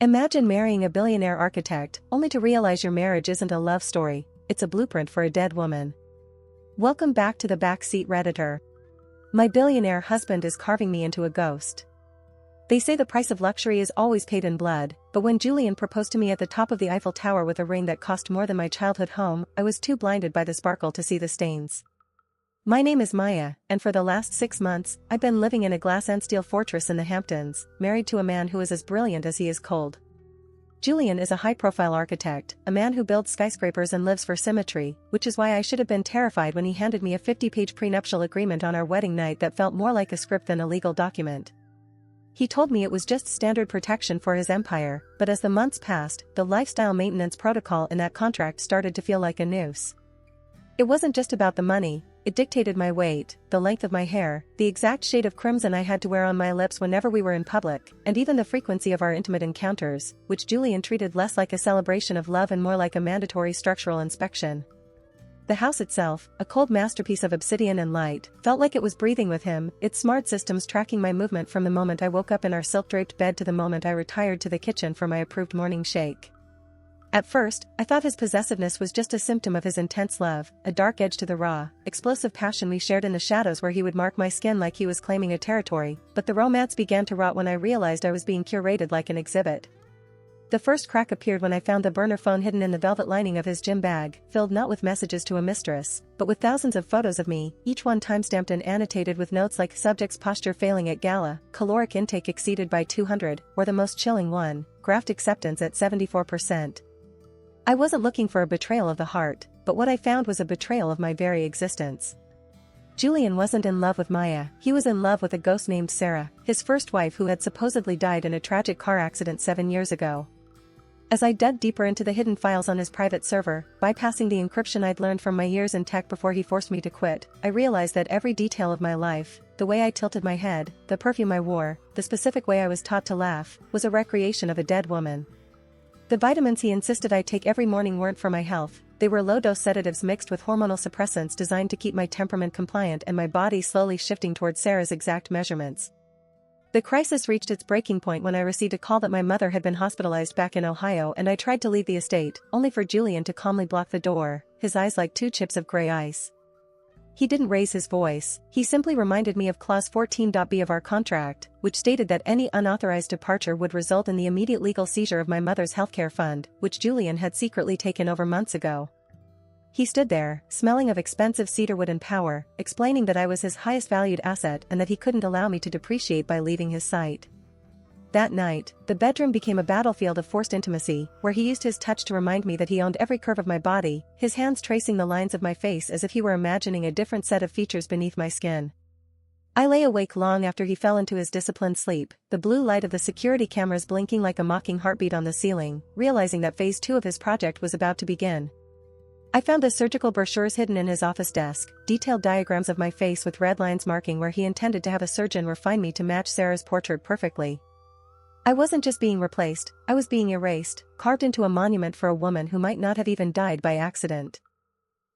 Imagine marrying a billionaire architect, only to realize your marriage isn't a love story, it's a blueprint for a dead woman. Welcome back to the Backseat Redditor. My billionaire husband is carving me into a ghost. They say the price of luxury is always paid in blood, but when Julian proposed to me at the top of the Eiffel Tower with a ring that cost more than my childhood home, I was too blinded by the sparkle to see the stains. My name is Maya, and for the last 6 months, I've been living in a glass and steel fortress in the Hamptons, married to a man who is as brilliant as he is cold. Julian is a high-profile architect, a man who builds skyscrapers and lives for symmetry, which is why I should have been terrified when he handed me a 50-page prenuptial agreement on our wedding night that felt more like a script than a legal document. He told me it was just standard protection for his empire, but as the months passed, the lifestyle maintenance protocol in that contract started to feel like a noose. It wasn't just about the money. It dictated my weight, the length of my hair, the exact shade of crimson I had to wear on my lips whenever we were in public, and even the frequency of our intimate encounters, which Julian treated less like a celebration of love and more like a mandatory structural inspection. The house itself, a cold masterpiece of obsidian and light, felt like it was breathing with him, its smart systems tracking my movement from the moment I woke up in our silk-draped bed to the moment I retired to the kitchen for my approved morning shake. At first, I thought his possessiveness was just a symptom of his intense love, a dark edge to the raw, explosive passion we shared in the shadows where he would mark my skin like he was claiming a territory, but the romance began to rot when I realized I was being curated like an exhibit. The first crack appeared when I found the burner phone hidden in the velvet lining of his gym bag, filled not with messages to a mistress, but with thousands of photos of me, each one timestamped and annotated with notes like subject's posture failing at gala, caloric intake exceeded by 200, or the most chilling one, graft acceptance at 74%. I wasn't looking for a betrayal of the heart, but what I found was a betrayal of my very existence. Julian wasn't in love with Maya, he was in love with a ghost named Sarah, his first wife who had supposedly died in a tragic car accident 7 years ago. As I dug deeper into the hidden files on his private server, bypassing the encryption I'd learned from my years in tech before he forced me to quit, I realized that every detail of my life, the way I tilted my head, the perfume I wore, the specific way I was taught to laugh, was a recreation of a dead woman. The vitamins he insisted I take every morning weren't for my health, they were low-dose sedatives mixed with hormonal suppressants designed to keep my temperament compliant and my body slowly shifting towards Sarah's exact measurements. The crisis reached its breaking point when I received a call that my mother had been hospitalized back in Ohio and I tried to leave the estate, only for Julian to calmly block the door, his eyes like 2 chips of gray ice. He didn't raise his voice, he simply reminded me of Clause 14.b of our contract, which stated that any unauthorized departure would result in the immediate legal seizure of my mother's healthcare fund, which Julian had secretly taken over months ago. He stood there, smelling of expensive cedarwood and power, explaining that I was his highest valued asset and that he couldn't allow me to depreciate by leaving his sight. That night, the bedroom became a battlefield of forced intimacy, where he used his touch to remind me that he owned every curve of my body, his hands tracing the lines of my face as if he were imagining a different set of features beneath my skin. I lay awake long after he fell into his disciplined sleep, the blue light of the security cameras blinking like a mocking heartbeat on the ceiling, realizing that phase 2 of his project was about to begin. I found the surgical brochures hidden in his office desk, detailed diagrams of my face with red lines marking where he intended to have a surgeon refine me to match Sarah's portrait perfectly. I wasn't just being replaced, I was being erased, carved into a monument for a woman who might not have even died by accident.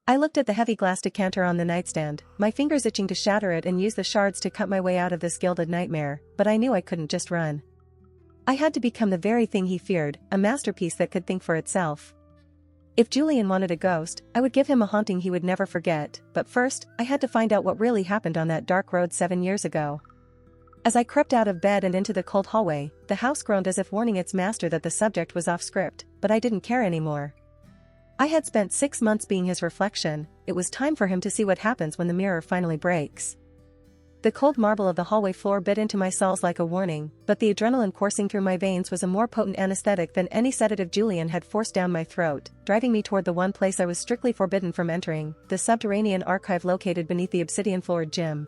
I looked at the heavy glass decanter on the nightstand, my fingers itching to shatter it and use the shards to cut my way out of this gilded nightmare, but I knew I couldn't just run. I had to become the very thing he feared, a masterpiece that could think for itself. If Julian wanted a ghost, I would give him a haunting he would never forget, but first, I had to find out what really happened on that dark road 7 years ago. As I crept out of bed and into the cold hallway, the house groaned as if warning its master that the subject was off script, but I didn't care anymore. I had spent 6 months being his reflection, it was time for him to see what happens when the mirror finally breaks. The cold marble of the hallway floor bit into my soles like a warning, but the adrenaline coursing through my veins was a more potent anesthetic than any sedative Julian had forced down my throat, driving me toward the one place I was strictly forbidden from entering, the subterranean archive located beneath the obsidian-floored gym.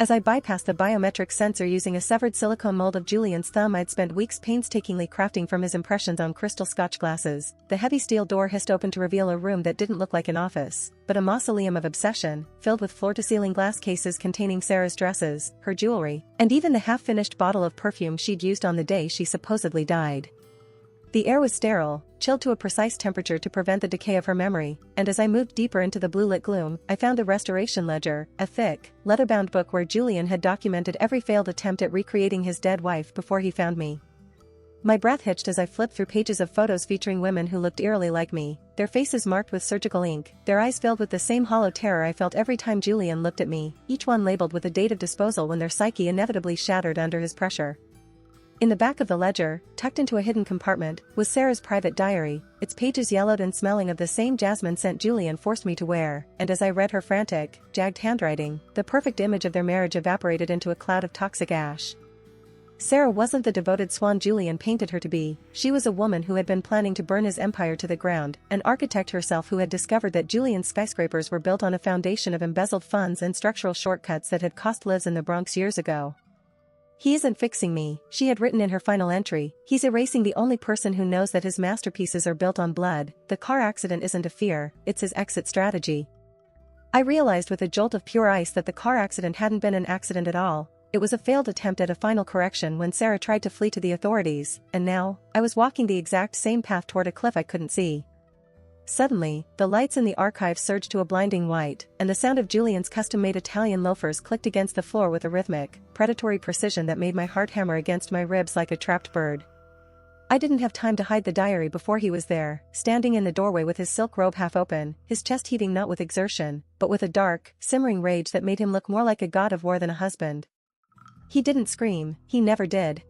As I bypassed the biometric sensor using a severed silicone mold of Julian's thumb I'd spent weeks painstakingly crafting from his impressions on crystal Scotch glasses, the heavy steel door hissed open to reveal a room that didn't look like an office, but a mausoleum of obsession, filled with floor-to-ceiling glass cases containing Sarah's dresses, her jewelry, and even the half-finished bottle of perfume she'd used on the day she supposedly died. The air was sterile, chilled to a precise temperature to prevent the decay of her memory, and as I moved deeper into the blue-lit gloom, I found a restoration ledger, a thick, leather-bound book where Julian had documented every failed attempt at recreating his dead wife before he found me. My breath hitched as I flipped through pages of photos featuring women who looked eerily like me, their faces marked with surgical ink, their eyes filled with the same hollow terror I felt every time Julian looked at me, each one labeled with a date of disposal when their psyche inevitably shattered under his pressure. In the back of the ledger, tucked into a hidden compartment, was Sarah's private diary, its pages yellowed and smelling of the same jasmine scent Julian forced me to wear, and as I read her frantic, jagged handwriting, the perfect image of their marriage evaporated into a cloud of toxic ash. Sarah wasn't the devoted swan Julian painted her to be, she was a woman who had been planning to burn his empire to the ground, an architect herself who had discovered that Julian's skyscrapers were built on a foundation of embezzled funds and structural shortcuts that had cost lives in the Bronx years ago. "He isn't fixing me," she had written in her final entry, "he's erasing the only person who knows that his masterpieces are built on blood. The car accident isn't a fear, it's his exit strategy." I realized with a jolt of pure ice that the car accident hadn't been an accident at all. It was a failed attempt at a final correction when Sarah tried to flee to the authorities, and now, I was walking the exact same path toward a cliff I couldn't see. Suddenly, the lights in the archive surged to a blinding white, and the sound of Julian's custom-made Italian loafers clicked against the floor with a rhythmic, predatory precision that made my heart hammer against my ribs like a trapped bird. I didn't have time to hide the diary before he was there, standing in the doorway with his silk robe half open, his chest heaving not with exertion, but with a dark, simmering rage that made him look more like a god of war than a husband. He didn't scream, he never did.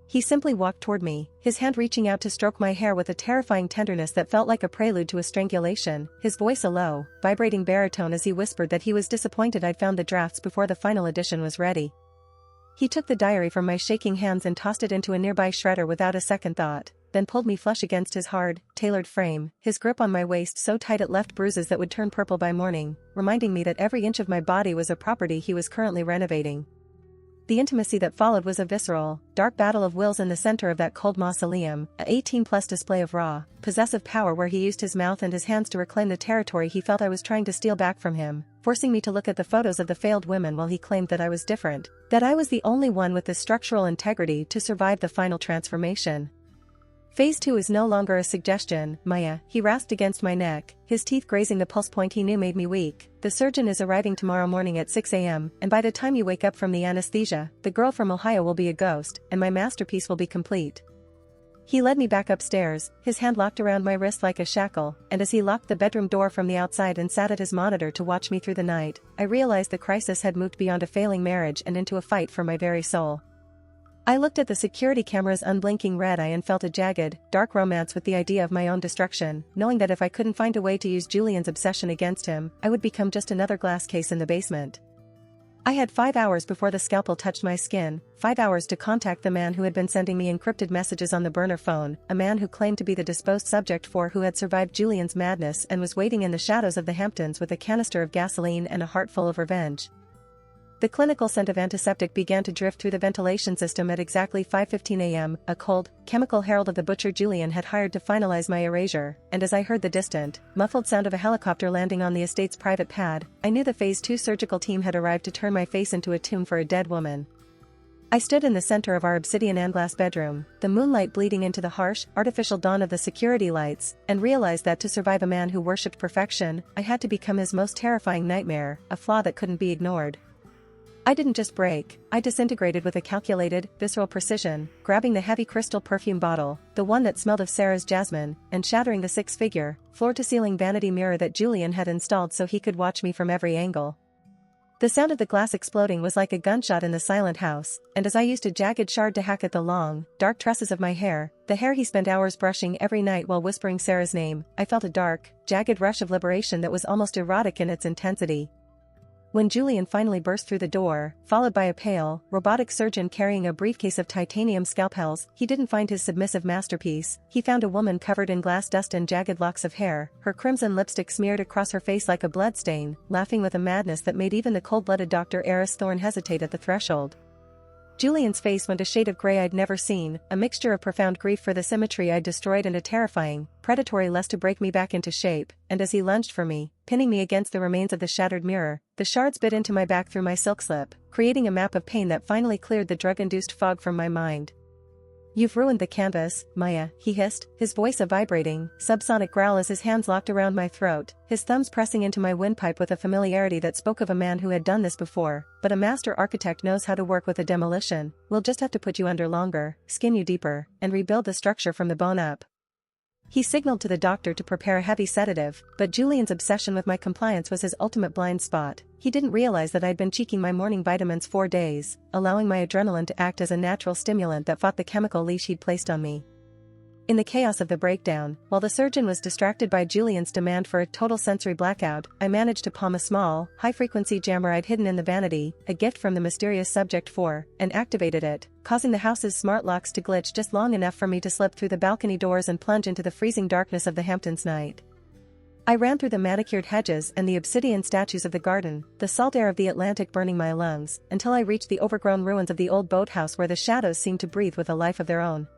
He simply walked toward me, his hand reaching out to stroke my hair with a terrifying tenderness that felt like a prelude to a strangulation, his voice a low, vibrating baritone as he whispered that he was disappointed I'd found the drafts before the final edition was ready. He took the diary from my shaking hands and tossed it into a nearby shredder without a second thought, then pulled me flush against his hard, tailored frame, his grip on my waist so tight it left bruises that would turn purple by morning, reminding me that every inch of my body was a property he was currently renovating. The intimacy that followed was a visceral, dark battle of wills in the center of that cold mausoleum, a 18+ display of raw, possessive power where he used his mouth and his hands to reclaim the territory he felt I was trying to steal back from him, forcing me to look at the photos of the failed women while he claimed that I was different, that I was the only one with the structural integrity to survive the final transformation. Phase 2 is no longer a suggestion, Maya, he rasped against my neck, his teeth grazing the pulse point he knew made me weak. The surgeon is arriving tomorrow morning at 6 a.m., and by the time you wake up from the anesthesia, the girl from Ohio will be a ghost, and my masterpiece will be complete. He led me back upstairs, his hand locked around my wrist like a shackle, and as he locked the bedroom door from the outside and sat at his monitor to watch me through the night, I realized the crisis had moved beyond a failing marriage and into a fight for my very soul. I looked at the security camera's unblinking red eye and felt a jagged, dark romance with the idea of my own destruction, knowing that if I couldn't find a way to use Julian's obsession against him, I would become just another glass case in the basement. I had 5 hours before the scalpel touched my skin, 5 hours to contact the man who had been sending me encrypted messages on the burner phone, a man who claimed to be the disposed subject for who had survived Julian's madness and was waiting in the shadows of the Hamptons with a canister of gasoline and a heart full of revenge. The clinical scent of antiseptic began to drift through the ventilation system at exactly 5:15 a.m., a cold, chemical herald of the butcher Julian had hired to finalize my erasure, and as I heard the distant, muffled sound of a helicopter landing on the estate's private pad, I knew the Phase 2 surgical team had arrived to turn my face into a tomb for a dead woman. I stood in the center of our obsidian and glass bedroom, the moonlight bleeding into the harsh, artificial dawn of the security lights, and realized that to survive a man who worshipped perfection, I had to become his most terrifying nightmare, a flaw that couldn't be ignored. I didn't just break, I disintegrated with a calculated, visceral precision, grabbing the heavy crystal perfume bottle, the one that smelled of Sarah's jasmine, and shattering the six-figure, floor-to-ceiling vanity mirror that Julian had installed so he could watch me from every angle. The sound of the glass exploding was like a gunshot in the silent house, and as I used a jagged shard to hack at the long, dark tresses of my hair, the hair he spent hours brushing every night while whispering Sarah's name, I felt a dark, jagged rush of liberation that was almost erotic in its intensity. When Julian finally burst through the door, followed by a pale, robotic surgeon carrying a briefcase of titanium scalpels, he didn't find his submissive masterpiece. He found a woman covered in glass dust and jagged locks of hair, her crimson lipstick smeared across her face like a bloodstain, laughing with a madness that made even the cold-blooded Dr. Eris Thorne hesitate at the threshold. Julian's face went a shade of gray I'd never seen, a mixture of profound grief for the symmetry I'd destroyed and a terrifying, predatory lust to break me back into shape, and as he lunged for me, pinning me against the remains of the shattered mirror, the shards bit into my back through my silk slip, creating a map of pain that finally cleared the drug-induced fog from my mind. "You've ruined the canvas, Maya," he hissed, his voice a vibrating, subsonic growl as his hands locked around my throat, his thumbs pressing into my windpipe with a familiarity that spoke of a man who had done this before. "But a master architect knows how to work with a demolition. We'll just have to put you under longer, skin you deeper, and rebuild the structure from the bone up." He signaled to the doctor to prepare a heavy sedative, but Julian's obsession with my compliance was his ultimate blind spot. He didn't realize that I'd been cheeking my morning vitamins 4 days, allowing my adrenaline to act as a natural stimulant that fought the chemical leash he'd placed on me. In the chaos of the breakdown, while the surgeon was distracted by Julian's demand for a total sensory blackout, I managed to palm a small, high-frequency jammer I'd hidden in the vanity, a gift from the mysterious Subject 4, and activated it, causing the house's smart locks to glitch just long enough for me to slip through the balcony doors and plunge into the freezing darkness of the Hamptons night. I ran through the manicured hedges and the obsidian statues of the garden, the salt air of the Atlantic burning my lungs, until I reached the overgrown ruins of the old boathouse where the shadows seemed to breathe with a life of their own.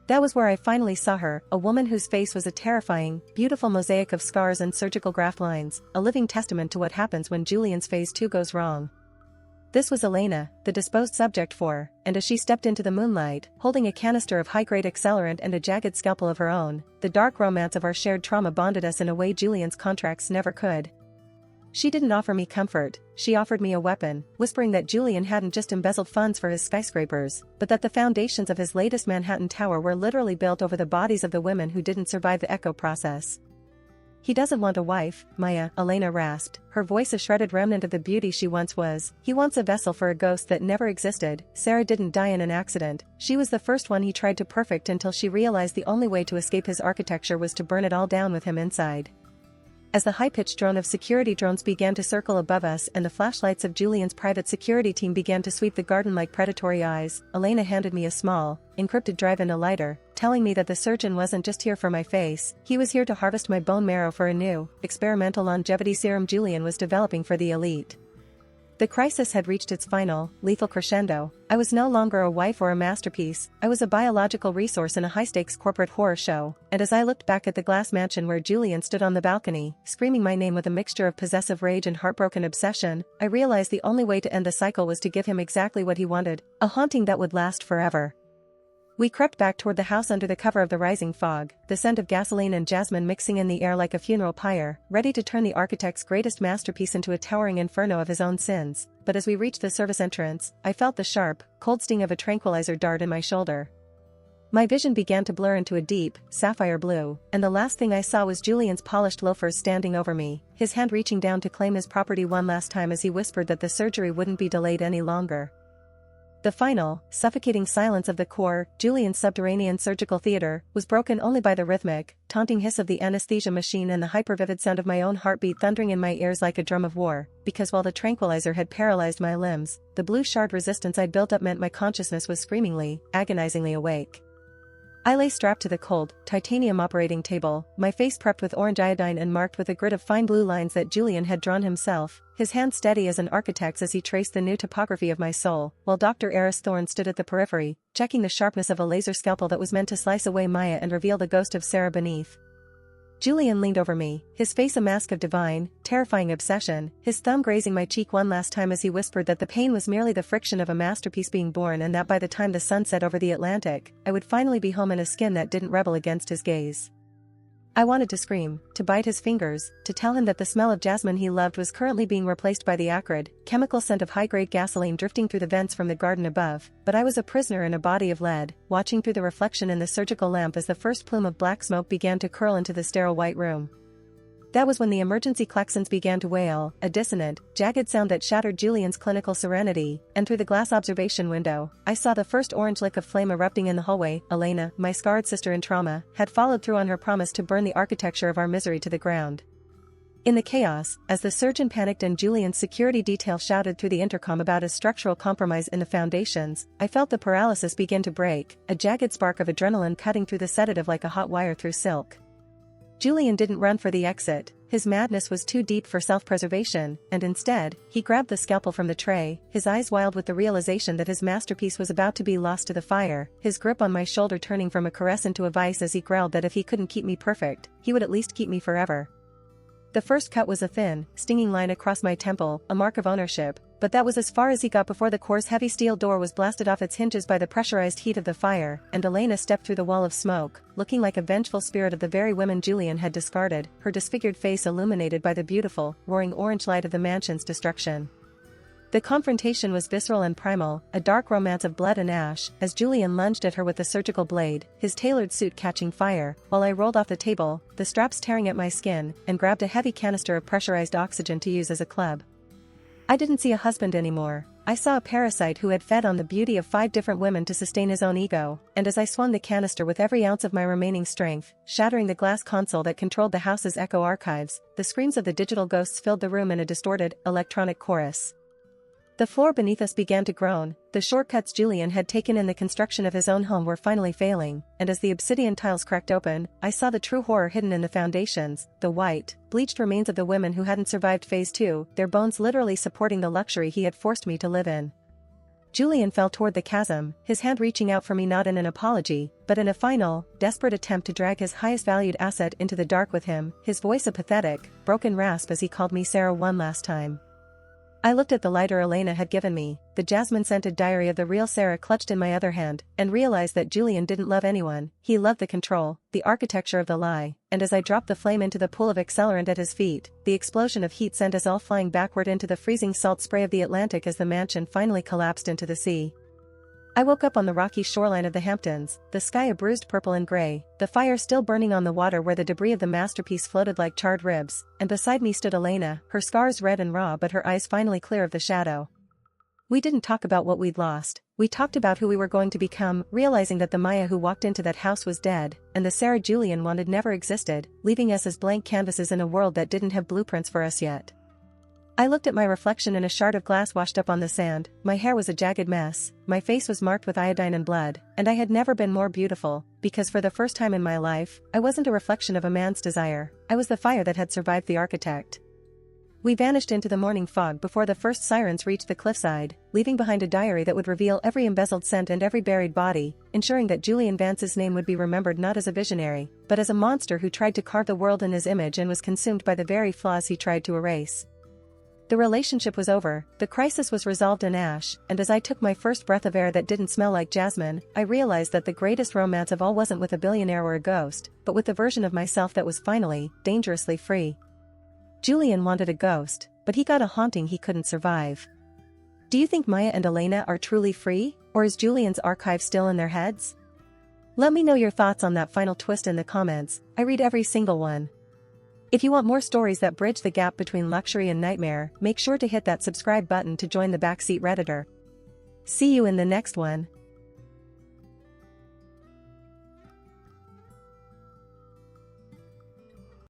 That was where I finally saw her, a woman whose face was a terrifying, beautiful mosaic of scars and surgical graft lines, a living testament to what happens when Julian's phase 2 goes wrong. This was Elena, the disposed Subject 4, and as she stepped into the moonlight, holding a canister of high-grade accelerant and a jagged scalpel of her own, the dark romance of our shared trauma bonded us in a way Julian's contracts never could. She didn't offer me comfort, she offered me a weapon, whispering that Julian hadn't just embezzled funds for his skyscrapers, but that the foundations of his latest Manhattan tower were literally built over the bodies of the women who didn't survive the echo process. "He doesn't want a wife, Maya," Elena rasped, her voice a shredded remnant of the beauty she once was. "He wants a vessel for a ghost that never existed." Sarah didn't die in an accident, she was the first one he tried to perfect until she realized the only way to escape his architecture was to burn it all down with him inside. As the high-pitched drone of security drones began to circle above us and the flashlights of Julian's private security team began to sweep the garden like predatory eyes, Elena handed me a small, encrypted drive and a lighter, telling me that the surgeon wasn't just here for my face, he was here to harvest my bone marrow for a new, experimental longevity serum Julian was developing for the elite. The crisis had reached its final, lethal crescendo. I was no longer a wife or a masterpiece, I was a biological resource in a high-stakes corporate horror show, and as I looked back at the glass mansion where Julian stood on the balcony, screaming my name with a mixture of possessive rage and heartbroken obsession, I realized the only way to end the cycle was to give him exactly what he wanted, a haunting that would last forever. We crept back toward the house under the cover of the rising fog, the scent of gasoline and jasmine mixing in the air like a funeral pyre, ready to turn the architect's greatest masterpiece into a towering inferno of his own sins. But as we reached the service entrance, I felt the sharp, cold sting of a tranquilizer dart in my shoulder. My vision began to blur into a deep, sapphire blue, and the last thing I saw was Julian's polished loafers standing over me, his hand reaching down to claim his property one last time as he whispered that the surgery wouldn't be delayed any longer. The final, suffocating silence of the core, Julian's subterranean surgical theater, was broken only by the rhythmic, taunting hiss of the anesthesia machine and the hyper-vivid sound of my own heartbeat thundering in my ears like a drum of war, because while the tranquilizer had paralyzed my limbs, the blue shard resistance I'd built up meant my consciousness was screamingly, agonizingly awake. I lay strapped to the cold, titanium operating table, my face prepped with orange iodine and marked with a grid of fine blue lines that Julian had drawn himself, his hand steady as an architect's as he traced the new topography of my soul, while Dr. Eris Thorne stood at the periphery, checking the sharpness of a laser scalpel that was meant to slice away Maya and reveal the ghost of Sarah beneath. Julian leaned over me, his face a mask of divine, terrifying obsession, his thumb grazing my cheek one last time as he whispered that the pain was merely the friction of a masterpiece being born and that by the time the sun set over the Atlantic, I would finally be home in a skin that didn't rebel against his gaze. I wanted to scream, to bite his fingers, to tell him that the smell of jasmine he loved was currently being replaced by the acrid, chemical scent of high-grade gasoline drifting through the vents from the garden above, but I was a prisoner in a body of lead, watching through the reflection in the surgical lamp as the first plume of black smoke began to curl into the sterile white room. That was when the emergency klaxons began to wail, a dissonant, jagged sound that shattered Julian's clinical serenity, and through the glass observation window, I saw the first orange lick of flame erupting in the hallway. Elena, my scarred sister in trauma, had followed through on her promise to burn the architecture of our misery to the ground. In the chaos, as the surgeon panicked and Julian's security detail shouted through the intercom about a structural compromise in the foundations, I felt the paralysis begin to break, a jagged spark of adrenaline cutting through the sedative like a hot wire through silk. Julian didn't run for the exit, his madness was too deep for self-preservation, and instead, he grabbed the scalpel from the tray, his eyes wild with the realization that his masterpiece was about to be lost to the fire, his grip on my shoulder turning from a caress into a vice as he growled that if he couldn't keep me perfect, he would at least keep me forever. The first cut was a thin, stinging line across my temple, a mark of ownership, but that was as far as he got before the core's heavy steel door was blasted off its hinges by the pressurized heat of the fire, and Elena stepped through the wall of smoke, looking like a vengeful spirit of the very women Julian had discarded, her disfigured face illuminated by the beautiful, roaring orange light of the mansion's destruction. The confrontation was visceral and primal, a dark romance of blood and ash, as Julian lunged at her with the surgical blade, his tailored suit catching fire, while I rolled off the table, the straps tearing at my skin, and grabbed a heavy canister of pressurized oxygen to use as a club. I didn't see a husband anymore. I saw a parasite who had fed on the beauty of 5 different women to sustain his own ego, and as I swung the canister with every ounce of my remaining strength, shattering the glass console that controlled the house's echo archives, the screams of the digital ghosts filled the room in a distorted, electronic chorus. The floor beneath us began to groan, the shortcuts Julian had taken in the construction of his own home were finally failing, and as the obsidian tiles cracked open, I saw the true horror hidden in the foundations, the white, bleached remains of the women who hadn't survived Phase 2, their bones literally supporting the luxury he had forced me to live in. Julian fell toward the chasm, his hand reaching out for me not in an apology, but in a final, desperate attempt to drag his highest valued asset into the dark with him, his voice a pathetic, broken rasp as he called me Sarah one last time. I looked at the lighter Elena had given me, the jasmine-scented diary of the real Sarah clutched in my other hand, and realized that Julian didn't love anyone, he loved the control, the architecture of the lie, and as I dropped the flame into the pool of accelerant at his feet, the explosion of heat sent us all flying backward into the freezing salt spray of the Atlantic as the mansion finally collapsed into the sea. I woke up on the rocky shoreline of the Hamptons, the sky a bruised purple and gray, the fire still burning on the water where the debris of the masterpiece floated like charred ribs, and beside me stood Elena, her scars red and raw but her eyes finally clear of the shadow. We didn't talk about what we'd lost, we talked about who we were going to become, realizing that the Maya who walked into that house was dead, and the Sarah Julian wanted never existed, leaving us as blank canvases in a world that didn't have blueprints for us yet. I looked at my reflection in a shard of glass washed up on the sand, my hair was a jagged mess, my face was marked with iodine and blood, and I had never been more beautiful, because for the first time in my life, I wasn't a reflection of a man's desire, I was the fire that had survived the architect. We vanished into the morning fog before the first sirens reached the cliffside, leaving behind a diary that would reveal every embezzled cent and every buried body, ensuring that Julian Vance's name would be remembered not as a visionary, but as a monster who tried to carve the world in his image and was consumed by the very flaws he tried to erase. The relationship was over, the crisis was resolved in ash, and as I took my first breath of air that didn't smell like jasmine, I realized that the greatest romance of all wasn't with a billionaire or a ghost, but with the version of myself that was finally, dangerously free. Julian wanted a ghost, but he got a haunting he couldn't survive. Do you think Maya and Elena are truly free, or is Julian's archive still in their heads? Let me know your thoughts on that final twist in the comments, I read every single one. If you want more stories that bridge the gap between luxury and nightmare, make sure to hit that subscribe button to join the Backseat Redditor. See you in the next one.